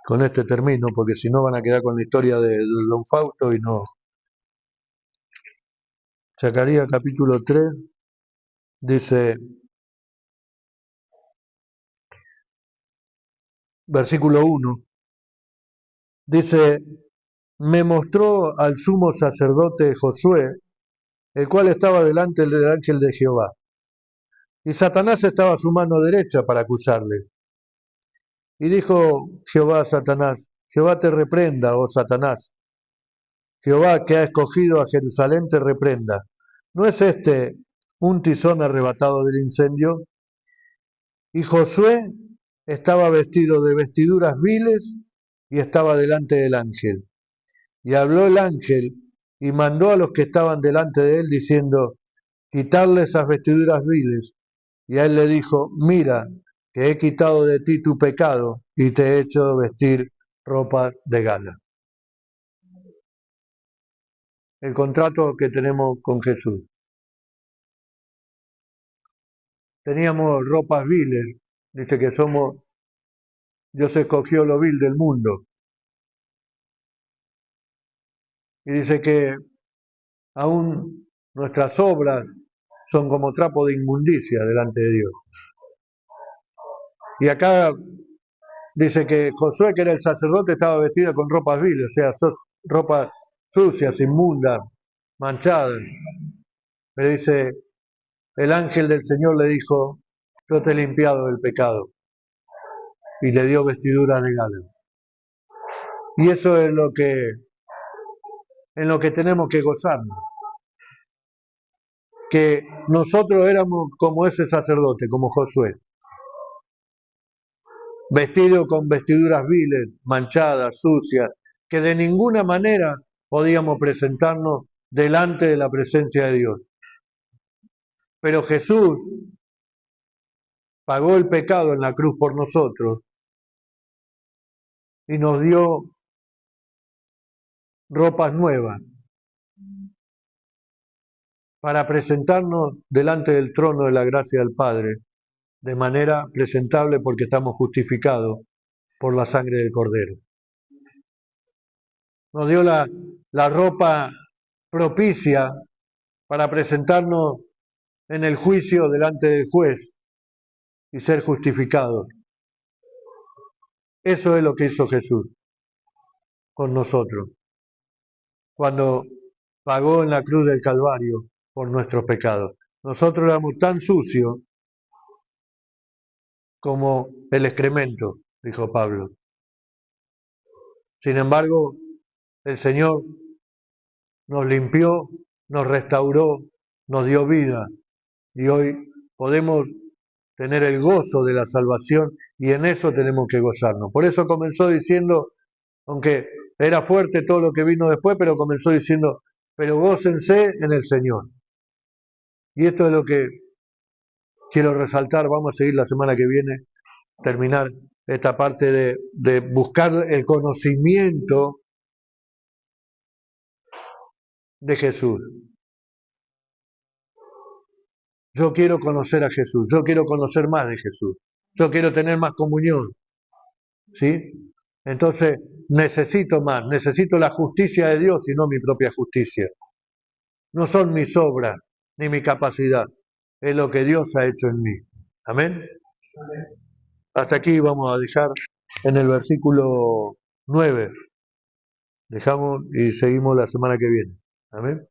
con este termino, porque si no van a quedar con la historia de Don Fausto y no. Zacarías capítulo 3 dice, versículo 1, dice, me mostró al sumo sacerdote Josué, el cual estaba delante del ángel de Jehová. Y Satanás estaba a su mano derecha para acusarle. Y dijo Jehová a Satanás, Jehová te reprenda, oh Satanás. Jehová que ha escogido a Jerusalén te reprenda. ¿No es este un tizón arrebatado del incendio? Y Josué estaba vestido de vestiduras viles y estaba delante del ángel. Y habló el ángel y mandó a los que estaban delante de él diciendo, quitarle esas vestiduras viles. Y a él le dijo, mira, que he quitado de ti tu pecado y te he hecho vestir ropa de gala. El contrato que tenemos con Jesús. Teníamos ropas viles, dice que somos, Dios escogió lo vil del mundo. Y dice que aún nuestras obras son como trapo de inmundicia delante de Dios. Y acá dice que Josué, que era el sacerdote, estaba vestido con ropas viles, o sea, ropas sucias, inmundas, manchadas. Pero dice, el ángel del Señor le dijo, yo te he limpiado del pecado. Y le dio vestiduras de gala. Y eso es en lo que tenemos que gozarnos. Que nosotros éramos como ese sacerdote, como Josué. Vestido con vestiduras viles, manchadas, sucias, que de ninguna manera podíamos presentarnos delante de la presencia de Dios. Pero Jesús pagó el pecado en la cruz por nosotros y nos dio ropas nuevas para presentarnos delante del trono de la gracia del Padre de manera presentable porque estamos justificados por la sangre del Cordero. Nos dio la ropa propicia para presentarnos en el juicio delante del juez y ser justificados. Eso es lo que hizo Jesús con nosotros, cuando pagó en la cruz del Calvario por nuestros pecados. Nosotros éramos tan sucios como el excremento, dijo Pablo. Sin embargo, el Señor nos limpió, nos restauró, nos dio vida y hoy podemos tener el gozo de la salvación y en eso tenemos que gozarnos. Por eso comenzó diciendo, aunque era fuerte todo lo que vino después, pero comenzó diciendo, pero gócense en el Señor. Y esto es lo que quiero resaltar, vamos a seguir la semana que viene, terminar esta parte de buscar el conocimiento de Jesús. Yo quiero conocer a Jesús, yo quiero conocer más de Jesús. Yo quiero tener más comunión, ¿sí? Entonces necesito más, necesito la justicia de Dios y no mi propia justicia. No son mis obras ni mi capacidad, es lo que Dios ha hecho en mí. Amén. Hasta aquí vamos a dejar en el versículo 9. Dejamos y seguimos la semana que viene. Amén.